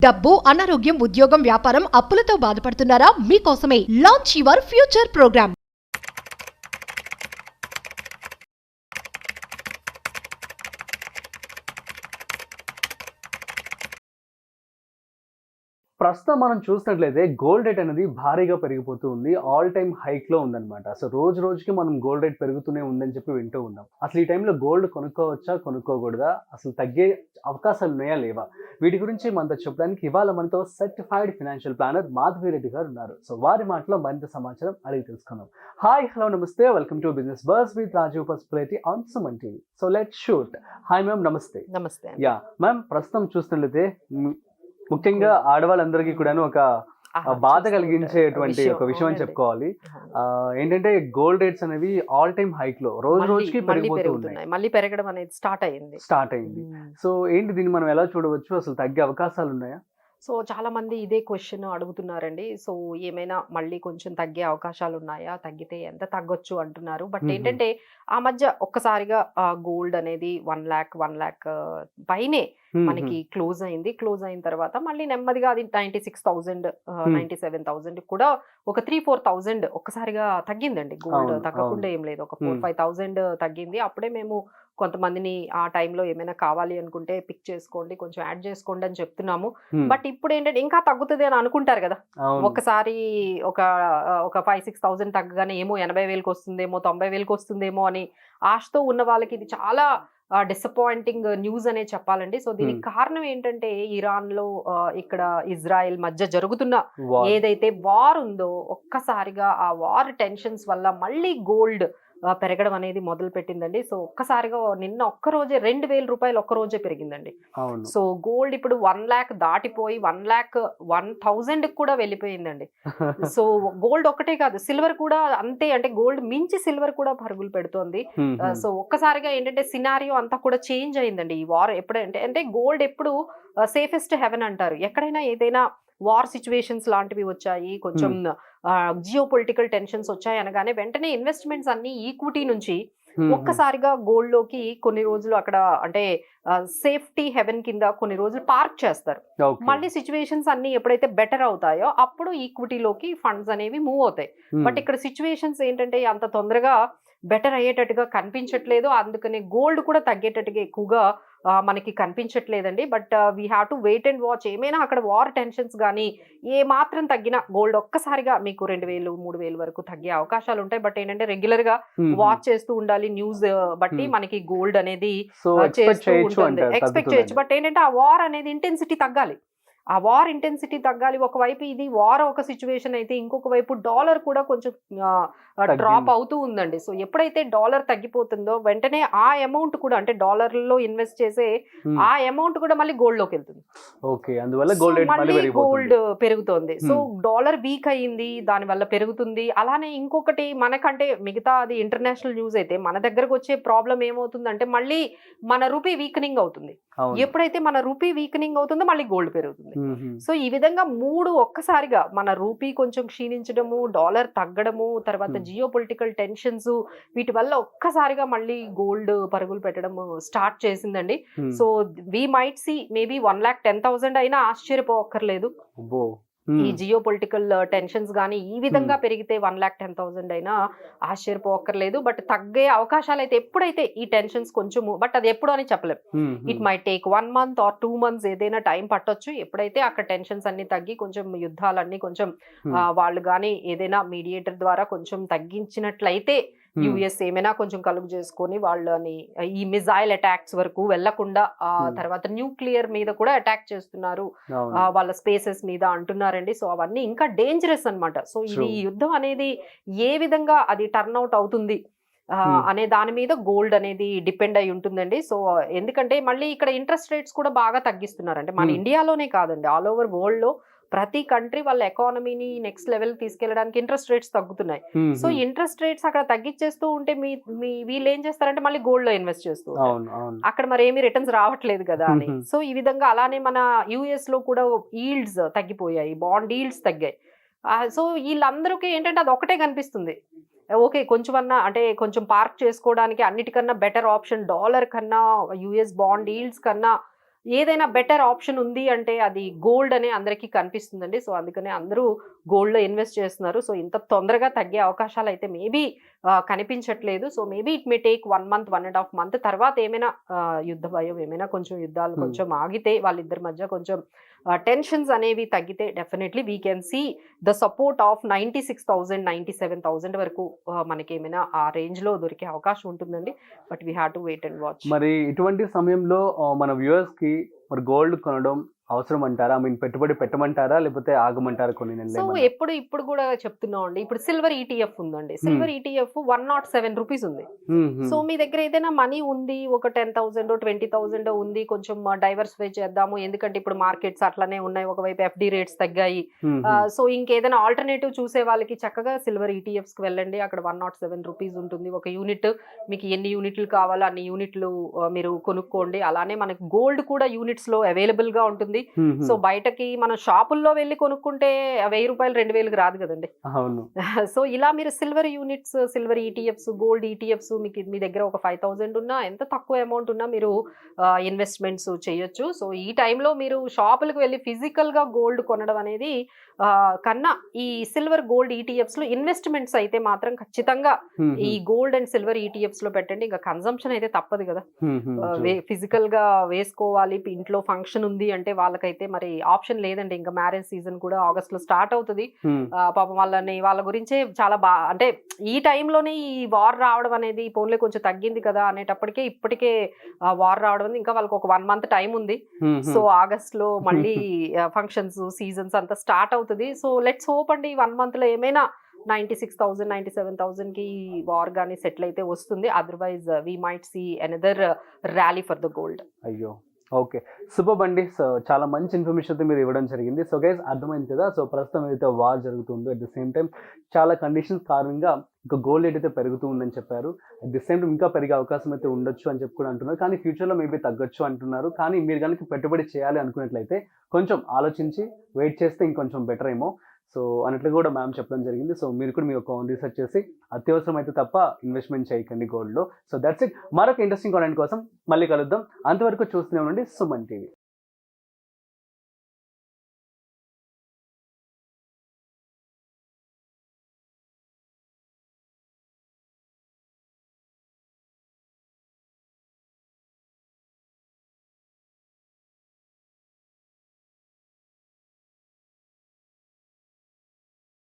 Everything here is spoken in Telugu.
డబ్బు, అనారోగ్యం, ఉద్యోగం, వ్యాపారం, అప్పులతో బాధపడుతున్నారా? మీకోసమే లాంచ్ యువర్ ఫ్యూచర్ ప్రోగ్రామ్. ప్రస్తుతం మనం చూసినట్లయితే గోల్డ్ రేట్ అనేది భారీగా పెరిగిపోతూ ఉంది. ఆల్ టైమ్ హైక్‌లో ఉందన్నమాట. సో రోజు రోజుకి మనం గోల్డ్ రేట్ పెరుగుతూనే ఉందని చెప్పి వింటూ ఉన్నాం. అసలు ఈ టైంలో గోల్డ్ కొనుక్కోవచ్చా? కొనుక్కోకూడదా? అసలు తగ్గే అవకాశాలు ఉన్నాయా? లేవా? వీటి గురించి మనతో చెప్పడానికి ఇవాళ మనతో certified financial planner Madhavi Reddy గారు ఉన్నారు. సో వారి మాటలో మరింత సమాచారం అడిగి తెలుసుకుందాం. హాయ్, హలో, నమస్తే. Welcome to business buzz with Rajeev Pasupuleti on Suman TV. So let's shoot. Hi ma'am, నమస్తే. నమస్తే. మ్యామ్, ప్రస్తుతం చూసినట్లయితే ముఖ్యంగా ఆడవాళ్ళందరికీ కూడాను ఒక బాధ కలిగించేటువంటి ఒక విషయం అని చెప్పుకోవాలి. ఏంటంటే గోల్డ్ రేట్స్ అనేవి ఆల్ టైమ్ హైక్ లో రోజు రోజుకి పెరిగిపోతూ ఉన్నాయి. మళ్ళీ పెరగడం అనేది స్టార్ట్ అయింది. సో ఏంటి, దీన్ని మనం ఎలా చూడవచ్చు? అసలు తగ్గే అవకాశాలు ఉన్నాయా? సో చాలా మంది ఇదే క్వశ్చన్ అడుగుతున్నారండి. సో ఏమైనా మళ్ళీ కొంచెం తగ్గే అవకాశాలు ఉన్నాయా? తగ్గితే ఎంత తగ్గొచ్చు అంటున్నారు. బట్ ఏంటంటే ఆ మధ్య ఒక్కసారిగా గోల్డ్ అనేది 1 lakh పైనే మనకి క్లోజ్ అయింది. క్లోజ్ అయిన తర్వాత మళ్ళీ నెమ్మదిగా అది 96,000 97,000 కూడా ఒక 3-4,000 ఒక్కసారిగా తగ్గిందండి. గోల్డ్ తగ్గకుండా ఏం లేదు, ఒక 4-5,000 తగ్గింది. అప్పుడే మేము కొంతమందిని ఆ టైంలో ఏమైనా కావాలి అనుకుంటే పిక్ చేసుకోండి, కొంచెం యాడ్ చేసుకోండి అని చెప్తున్నాము. బట్ ఇప్పుడు ఏంటంటే ఇంకా తగ్గుతుంది అని అనుకుంటారు కదా. ఒకసారి ఒక 5-6,000 తగ్గగానే ఏమో 80,000కి వస్తుందేమో, 90,000కి వస్తుందేమో అని ఆశతో ఉన్న వాళ్ళకి ఇది చాలా డిసప్పాయింటింగ్ న్యూస్ అనే చెప్పాలండి. సో దీనికి కారణం ఏంటంటే ఇరాన్ లో ఇక్కడ ఇజ్రాయెల్ మధ్య జరుగుతున్న ఏదైతే వార్ ఉందో, ఒక్కసారిగా ఆ వార్ టెన్షన్స్ వల్ల మళ్ళీ గోల్డ్ పెరగడం అనేది మొదలు పెట్టిందండి. సో ఒక్కసారిగా నిన్న ఒక్కరోజే 2,000 రూపాయలు ఒక్కరోజే పెరిగిందండి. సో గోల్డ్ ఇప్పుడు 1 lakh దాటిపోయి 1,01,000 కూడా వెళ్ళిపోయిందండి. సో గోల్డ్ ఒకటే కాదు, సిల్వర్ కూడా అంతే. అంటే గోల్డ్ మించి సిల్వర్ కూడా పరుగులు పెడుతోంది. సో ఒక్కసారిగా ఏంటంటే సినారియో అంతా కూడా చేంజ్ అయిందండి ఈ వార్. ఎప్పుడంటే అంటే గోల్డ్ ఎప్పుడు సేఫెస్ట్ హెవెన్ అంటారు. ఎక్కడైనా ఏదైనా వార్ సిచ్యువేషన్స్ లాంటివి వచ్చాయి, కొంచెం జియో పొలిటికల్ టెన్షన్స్ వచ్చాయి అనగానే వెంటనే ఇన్వెస్ట్మెంట్స్ అన్ని ఈక్విటీ నుంచి ఒక్కసారిగా గోల్డ్ లోకి కొన్ని రోజులు అక్కడ అంటే సేఫ్టీ హెవెన్ కింద కొన్ని రోజులు పార్క్ చేస్తారు. మళ్ళీ సిచ్యువేషన్స్ అన్ని ఎప్పుడైతే బెటర్ అవుతాయో అప్పుడు ఈక్విటీలోకి ఫండ్స్ అనేవి మూవ్ అవుతాయి. బట్ ఇక్కడ సిచ్యువేషన్స్ ఏంటంటే అంత తొందరగా బెటర్ అయ్యేటట్టుగా కనిపించట్లేదు. అందుకనే గోల్డ్ కూడా తగ్గేటట్టుగా ఎక్కువగా మనకి కనిపించట్లేదండి. But we have to wait and watch. ఏమైనా అక్కడ వార్ టెన్షన్స్ కానీ ఏ మాత్రం తగ్గినా గోల్డ్ ఒక్కసారిగా మీకు 2,000-3,000 వరకు తగ్గే అవకాశాలు ఉంటాయి. బట్ ఏంటంటే రెగ్యులర్ గా వాచ్ చేస్తూ ఉండాలి. న్యూస్ బట్టి మనకి గోల్డ్ అనేది చేస్తూ ఉంటుంది, ఎక్స్పెక్ట్ చేయొచ్చు. బట్ ఏంటంటే ఆ వార్ అనేది ఇంటెన్సిటీ తగ్గాలి. ఆ వార్ ఇంటెన్సిటీ తగ్గాలి. ఒకవైపు ఇది వార్ ఒక సిచ్యువేషన్ అయితే, ఇంకొక వైపు డాలర్ కూడా కొంచెం డ్రాప్ అవుతూ ఉందండి. సో ఎప్పుడైతే డాలర్ తగ్గిపోతుందో వెంటనే ఆ అమౌంట్ కూడా అంటే డాలర్లో ఇన్వెస్ట్ చేసే ఆ అమౌంట్ కూడా మళ్ళీ గోల్డ్ లోకి వెళ్తుంది. మళ్ళీ గోల్డ్ పెరుగుతోంది. సో డాలర్ వీక్ అయ్యింది, దాని వల్ల పెరుగుతుంది. అలానే ఇంకొకటి మనకంటే మిగతా అది ఇంటర్నేషనల్ న్యూస్ అయితే మన దగ్గరకు వచ్చే ప్రాబ్లం ఏమవుతుందంటే మళ్ళీ మన రూపీ వీకనింగ్ అవుతుంది. ఎప్పుడైతే మన రూపీ వీకనింగ్ అవుతుందో మళ్ళీ గోల్డ్ పెరుగుతుంది. సో ఈ విధంగా మూడు ఒక్కసారిగా మన రూపీ కొంచెం క్షీణించడము, డాలర్ తగ్గడము, తర్వాత జియో పొలిటికల్ టెన్షన్స్, వీటి వల్ల ఒక్కసారిగా మళ్ళీ గోల్డ్ పరుగులు పెట్టడం స్టార్ట్ చేసిందండి. So we might see maybe 1,10,000 అయినా ఆశ్చర్యపోక్కర్లేదు. ఈ జియో పొలిటికల్ టెన్షన్స్ కానీ ఈ విధంగా పెరిగితే 1,10,000 అయినా ఆశ్చర్యపోక్కర్లేదు. బట్ తగ్గే అవకాశాలు అయితే ఎప్పుడైతే ఈ టెన్షన్స్ కొంచెము, బట్ అది ఎప్పుడు అని చెప్పలేం. It my take 1 month or 2 months, ఏదైనా టైం పట్టొచ్చు. ఎప్పుడైతే అక్కడ టెన్షన్స్ అన్ని తగ్గి కొంచెం యుద్ధాలన్నీ కొంచెం వాళ్ళు కానీ ఏదైనా మీడియేటర్ ద్వారా కొంచెం తగ్గించినట్లయితే, యుఎస్ ఏమైనా కొంచెం కలుగు చేసుకొని వాళ్ళని ఈ మిజైల్ అటాక్స్ వరకు వెళ్లకుండా తర్వాత న్యూక్లియర్ మీద కూడా అటాక్ చేస్తున్నారు, వాళ్ళ స్పేసెస్ మీద అంటున్నారండి. సో అవన్నీ ఇంకా డేంజరస్ అన్నమాట. సో ఇది యుద్ధం అనేది ఏ విధంగా అది టర్న్ అవుట్ అవుతుంది అనే దాని మీద గోల్డ్ అనేది డిపెండ్ అయి ఉంటుందండి. సో ఎందుకంటే మళ్ళీ ఇక్కడ ఇంట్రెస్ట్ రేట్స్ కూడా బాగా తగ్గిస్తున్నారంటే మన ఇండియాలోనే కాదండి, ఆల్ ఓవర్ వరల్డ్ లో ప్రతి కంట్రీ వాళ్ళ ఎకానమీని నెక్స్ట్ లెవెల్ తీసుకెళ్ళడానికి ఇంట్రెస్ట్ రేట్స్ తగ్గుతున్నాయి. సో ఇంట్రెస్ట్ రేట్స్ అక్కడ తగ్గించేస్తూ ఉంటే వీళ్ళు ఏం చేస్తారంటే మళ్ళీ గోల్డ్ లో ఇన్వెస్ట్ చేస్తూ అక్కడ మరి ఏమి రిటర్న్స్ రావట్లేదు కదా అని. సో ఈ విధంగా అలానే మన యుఎస్ లో కూడా ఈల్డ్స్ తగ్గిపోయాయి, బాండ్ ఈల్డ్స్ తగ్గాయి. సో వీళ్ళందరికీ ఏంటంటే అది ఒకటే కనిపిస్తుంది, ఓకే కొంచెం అన్నా అంటే కొంచెం పార్క్ చేసుకోవడానికి అన్నిటికన్నా బెటర్ ఆప్షన్ డాలర్ కన్నా యుఎస్ బాండ్ ఈల్డ్స్ కన్నా ఏదైనా బెటర్ ఆప్షన్ ఉంది అంటే అది గోల్డ్ అనే అందరికీ కనిపిస్తుందండి. సో అందుకనే అందరూ గోల్డ్‌లో ఇన్వెస్ట్ చేస్తున్నారు. సో ఇంత తొందరగా తగ్గే అవకాశాలు అయితే మేబీ కనిపించట్లేదు. So maybe it may take 1 month, 1.5 month తర్వాత ఏమైనా యుద్ధ భయం, ఏమైనా కొంచెం యుద్ధాలు కొంచెం ఆగితే వాళ్ళిద్దరి మధ్య కొంచెం టెన్షన్స్ అనేవి తగ్గితే definitely we can see the support of 96,000, 97,000 వరకు మనకేమైనా ఆ రేంజ్‌లో దొరికే అవకాశం ఉంటుందండి. But we have to wait and watch. మరి ఇటువంటి సమయంలో మన వ్యూవర్స్‌కి మరి గోల్డ్ కొనడం అవసరం అంటారా? ఐ మీన్ పెట్టుబడి పెట్టమంటారా? లేకపోతే ఆగమంటారా కొన్ని సో నెలలేమన్నా? ఇప్పుడు కూడా చెప్తున్నామండి. ఇప్పుడు సిల్వర్ ఈటీఎఫ్ ఉందండి. సిల్వర్ ఈటీఎఫ్ 107 రూపీస్ ఉంది. సో మీ దగ్గర ఏదైనా మనీ ఉంది, ఒక 10,000 20,000 ఉంది, కొంచెం డైవర్సిఫై చేద్దాము. ఎందుకంటే ఇప్పుడు మార్కెట్స్ అట్లనే ఉన్నాయి. ఒకవైపు ఎఫ్‌డి రేట్స్ తగ్గాయి. సో ఇంకేదైనా ఆల్టర్‌నేటివ్ చూసే వాళ్ళకి చక్కగా సిల్వర్ ఈటీఎఫ్స్‌కి వెళ్ళండి. అక్కడ 107 రూపీస్ ఉంటుంది. ఒక యూనిట్ మీకు ఎన్ని యూనిట్లు కావాలో అన్ని యూనిట్లు మీరు కొనుక్కోండి. అలానే మనకి గోల్డ్ కూడా యూనిట్స్‌లో అవైలబుల్‌గా ఉంటుంది. సో బయటకి మనం షాపుల్లో వెళ్ళి కొనుక్కుంటే ₹1000 2000కి రాదు కదండి. అవును. సో ఇలా మీరు silver units, silver ETFs, gold ETFs మీకు మీ దగ్గర ఒక 5,000 ఉన్నా, ఎంత తక్కువ అమౌంట్ ఉన్నా మీరు ఇన్వెస్ట్మెంట్స్ చేయొచ్చు. సో ఈ టైంలో మీరు షాపులకు వెళ్ళి ఫిజికల్గా గోల్డ్ కొనడం అనేది కన్నా ఈ సిల్వర్ గోల్డ్ ఈటీఎఫ్స్ లో ఇన్వెస్ట్మెంట్స్ అయితే మాత్రం ఖచ్చితంగా ఈ గోల్డ్ అండ్ సిల్వర్ ఈటీఎఫ్స్ లో పెట్టండి. ఇంకా కన్సంప్షన్ అయితే తప్పదు కదా. ఫిజికల్ గా వేసుకోవాలి, ఇంట్లో ఫంక్షన్ ఉంది అంటే వాళ్ళకైతే మరి ఆప్షన్ లేదండి. ఇంకా మ్యారేజ్ సీజన్ కూడా ఆగస్ట్ లో స్టార్ట్ అవుతుంది. పాపం వాళ్ళ గురించే చాలా అంటే ఈ టైంలోనే ఈ వార్ రావడం అనేది పోన్లే కొంచెం తగ్గింది కదా అనేటప్పటికే ఇప్పటికే వార్ రావడం ఇంకా వాళ్ళకి ఒక 1 మంత్ టైం ఉంది. సో ఆగస్ట్ లో మళ్ళీ ఫంక్షన్స్ సీజన్స్ అంతా స్టార్ట్ అవుతుంది. సో లెట్స్ హోప్ అండి 1 మంత్ లో ఏమైనా 96,000 97,000 కి వార్ గానీ సెటిల్ అయితే వస్తుంది. Otherwise we might see another rally for the gold. అయ్యో, ఓకే, సూపర్ అండి. సో చాలా మంచి ఇన్ఫర్మేషన్ అయితే మీరు ఇవ్వడం జరిగింది. సో గైస్ అర్థమైంది కదా. సో ప్రస్తుతం ఏదైతే వార్ జరుగుతుందో అట్ ది సేమ్ టైం చాలా కండిషన్స్ కారణంగా ఇంకా గోల్డ్ రేట్ అయితే పెరుగుతూ ఉందని చెప్పారు. అట్ ది సేమ్ టైం ఇంకా పెరిగే అవకాశం అయితే ఉండొచ్చు అని చెప్పి కూడా అంటున్నారు. కానీ ఫ్యూచర్లో మేబీ తగ్గొచ్చు అంటున్నారు. కానీ మీరు కనుక పెట్టుబడి చేయాలి అనుకున్నట్లయితే కొంచెం ఆలోచించి వెయిట్ చేస్తే ఇంకొంచెం బెటర్ ఏమో. సో అన్నట్లు కూడా మ్యామ్ చెప్పడం జరిగింది. సో మీరు కూడా మీ యొక్క ఓన్ రీసెర్చ్ చేసి అత్యవసరం అయితే తప్ప ఇన్వెస్ట్మెంట్ చేయకండి గోల్డ్లో. So that's it. మరొక ఇంట్రెస్టింగ్ కాంటెంట్ కోసం మళ్ళీ కలుద్దాం. అంతవరకు చూస్తూనే ఉండండి సుమన్ టీవీ.